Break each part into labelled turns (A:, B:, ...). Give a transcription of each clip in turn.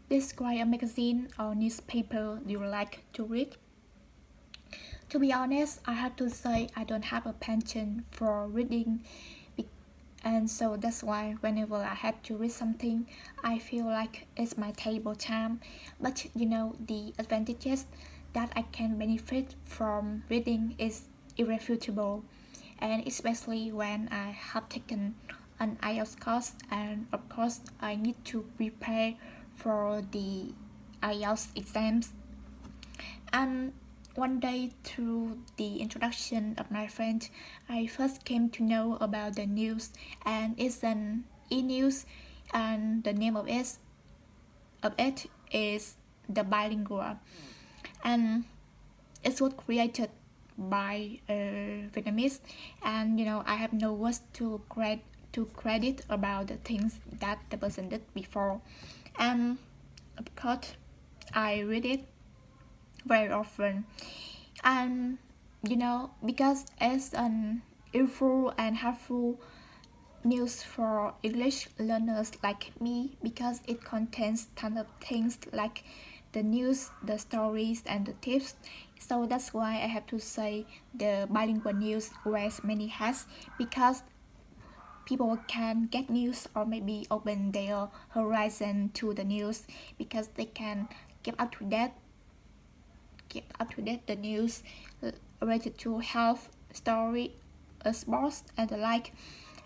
A: describe a magazine or newspaper you like to read? To be honest, I have to say I don't have a passion for reading, and so that's why whenever I have to read something, I feel like it's my table time. But the advantages that I can benefit from reading is irrefutable, and especially when I have taken an IELTS course, and of course I need to prepare for the IELTS exams. And one day, through the introduction of my friend, I first came to know about the news, and it's an e-news, and the name of it is the bilingual, and it was created by a Vietnamese, and I have no words to credit about the things that the person did before, and of course I read it very often, and because it's an useful and helpful news for English learners like me, because it contains tons of things like the news, the stories, and the tips. So that's why I have to say the bilingual news wears many hats, because people can get news or maybe open their horizon to the news, because they can keep up to date the news related to health, story, sports, and the like.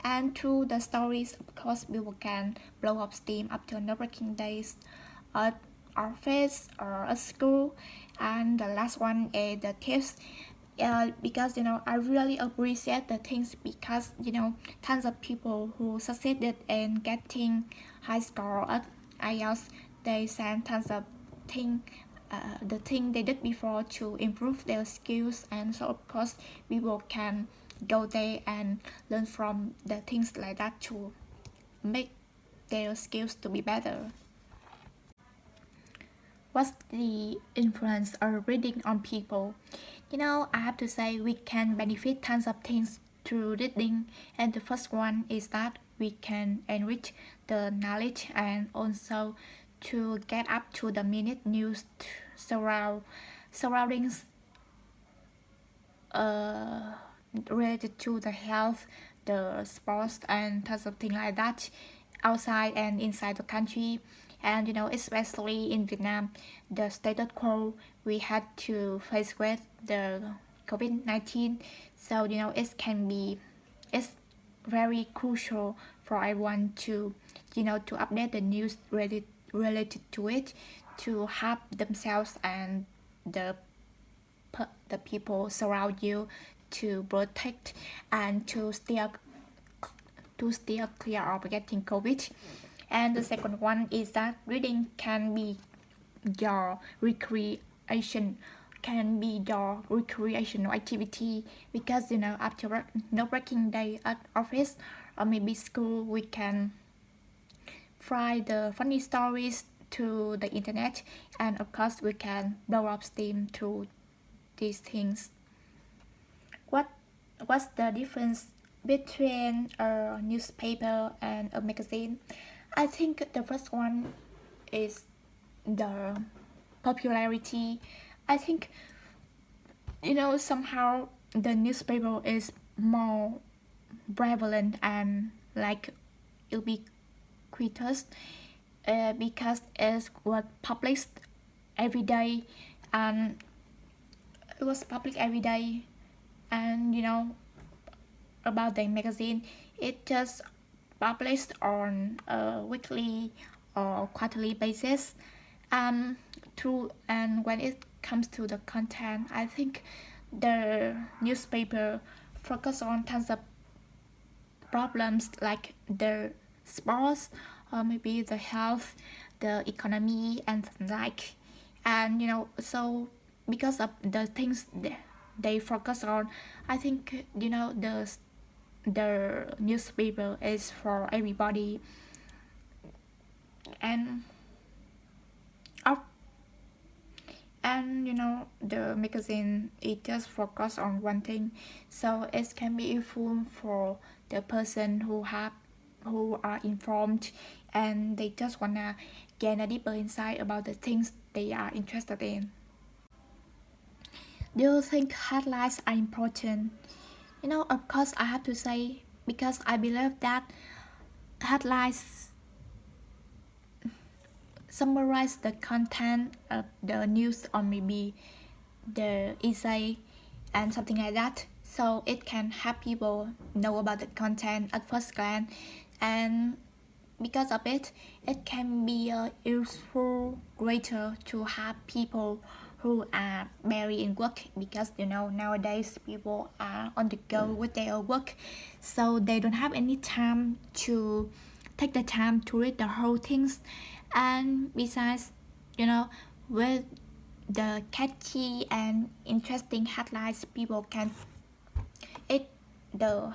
A: And through the stories, of course, people can blow up steam after no-working days at office or at school. And the last one is the tips. Because I really appreciate the things, because tons of people who succeeded in getting high score at IELTS, they send tons of things, the thing they did before to improve their skills, and so of course people can go there and learn from the things like that to make their skills to be better. What's the influence of reading on people? I have to say we can benefit tons of things through reading, and the first one is that we can enrich the knowledge, and also to get up to the minute news surroundings uh, related to the health, the sports, and tons of things like that, outside and inside the country. And especially in Vietnam, the status quo we had to face with the COVID-19. So it's very crucial for everyone to update the news related to it, to help themselves and the the people surround you, to protect and to steer clear of getting COVID. And the second one is that reading your recreation can be your recreational activity, because after no working day at office or maybe school, we can fry the funny stories to the internet, and of course we can blow up steam through these things. what what's the difference between a newspaper and a magazine? I think the first one is the popularity. I think somehow the newspaper is more prevalent and like ubiquitous, because it's what published every day, and it was published every day. And about the magazine, it just published on a weekly or quarterly basis. And when it comes to the content, I think the newspaper focus on tons of problems like the sports, or maybe the health, the economy, and like. And so because of the things they focus on, I think the newspaper is for everybody. And of and the magazine, it just focus on one thing, so it can be useful for the person who are informed, and they just wanna gain a deeper insight about the things they are interested in. Do you think headlines are important? Of course, I have to say because I believe that headlines summarize the content of the news or maybe the essay and something like that. So it can help people know about the content at first glance, and because of it, it can be a useful greater to have people who are very in work because nowadays people are on the go with their work, so they don't have any time to take the time to read the whole things. And besides, with the catchy and interesting headlines, people can it the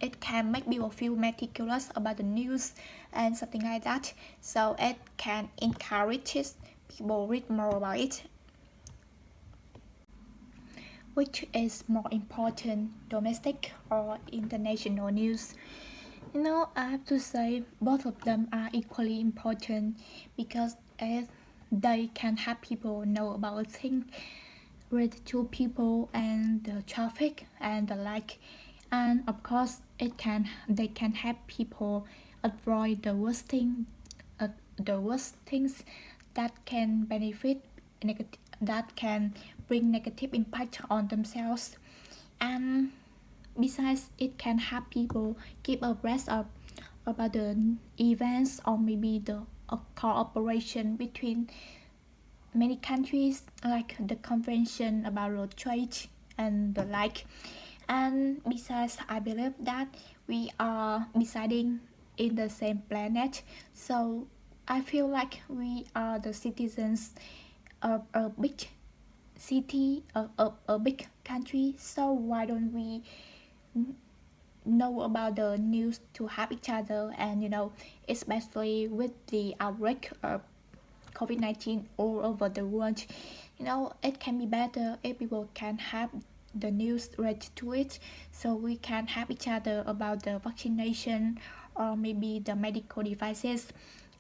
A: it can make people feel meticulous about the news and something like that, so it can encourage people read more about it. Which is more important, domestic or international news? I have to say both of them are equally important because they can help people know about things related to people and the traffic and the like. And of course, they can help people avoid the worst things that can benefit that can bring negative impact on themselves. And besides, it can help people keep abreast of about the events or maybe the cooperation between many countries, like the convention about road trade and the like. And besides, I believe that we are residing in the same planet, so I feel like we are the citizens of a big city, of a big country, so why don't we know about the news to help each other? And especially with the outbreak of COVID-19 all over the world, it can be better if people can have the news related to it, so we can help each other about the vaccination or maybe the medical devices.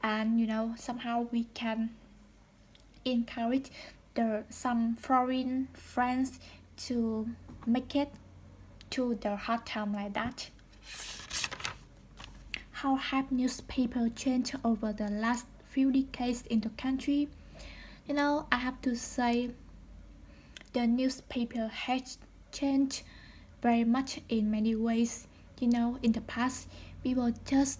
A: And somehow we can encourage some foreign friends to make it to the hard time like that. How have newspaper changed over the last few decades in the country? I have to say the newspaper has changed very much in many ways. In the past, people just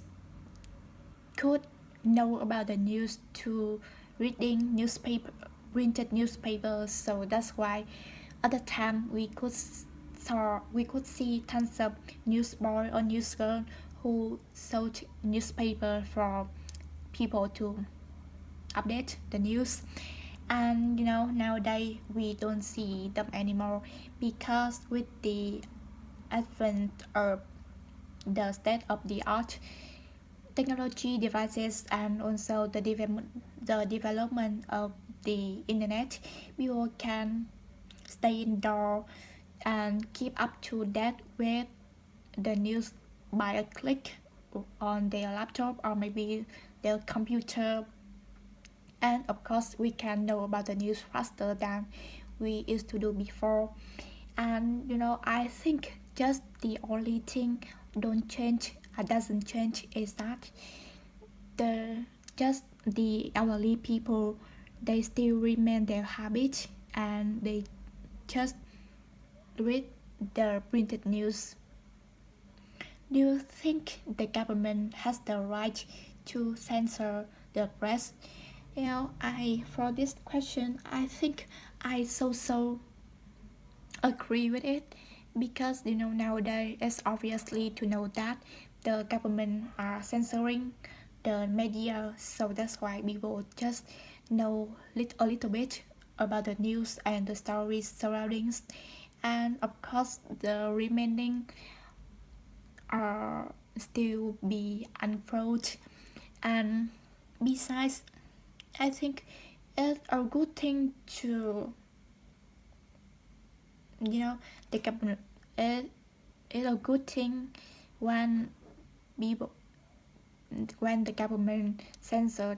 A: could know about the news to reading newspaper, printed newspapers. So that's why at the time we could see tons of newsboy or newsgirl who sold newspaper for people to update the news. And nowadays we don't see them anymore because with the advent of the state of the art technology devices and also the development of the internet, people can stay indoor and keep up to date with the news by a click on their laptop or maybe their computer. And of course, we can know about the news faster than we used to do before. And I think just the only thing doesn't change is that the just the elderly people, they still remain their habits and they just read the printed news. Do you think the government has the right to censor the press? I for this question, I think I so agree with it because nowadays it's obviously to know that the government are censoring the media, so that's why people just know a little bit about the news and the stories surroundings. And of course, the remaining are still be unfolded. And besides, I think it's a good thing to the government. It's a good thing when people when the government censor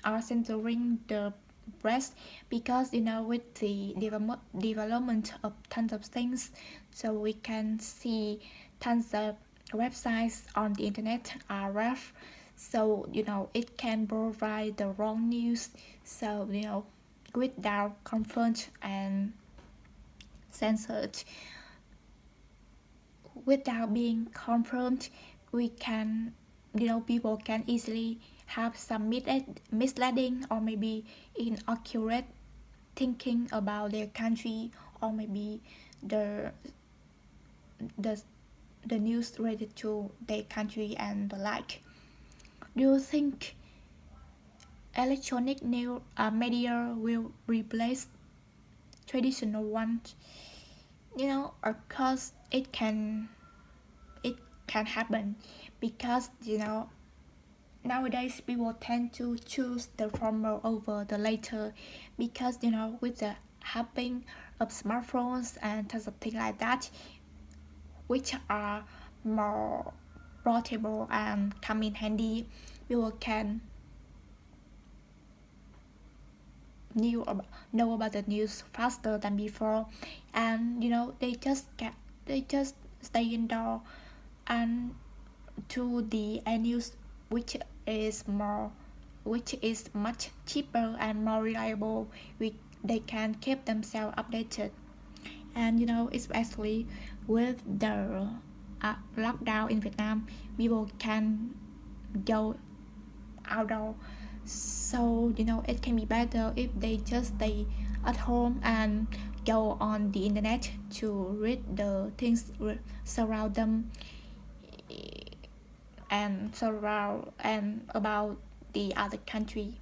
A: are centering the breast, because with the development of tons of things, so we can see tons of websites on the internet are rough, so it can provide the wrong news. So without confirmed and censored, without being confirmed, we can people can easily have some misleading or maybe inaccurate thinking about their country, or maybe the the the news related to their country and the like. Do you think electronic media will replace traditional ones? Of course it can happen, because nowadays people tend to choose the former over the later, because with the happening of smartphones and tons of things like that, which are more portable and come in handy, people can know about the news faster than before. And they just stay indoor and to the news, which is more which is much cheaper and more reliable. They can keep themselves updated. And especially with the lockdown in Vietnam, people can go outdoor, so it can be better if they just stay at home and go on the internet to read the things surround them, and surround and about the other country.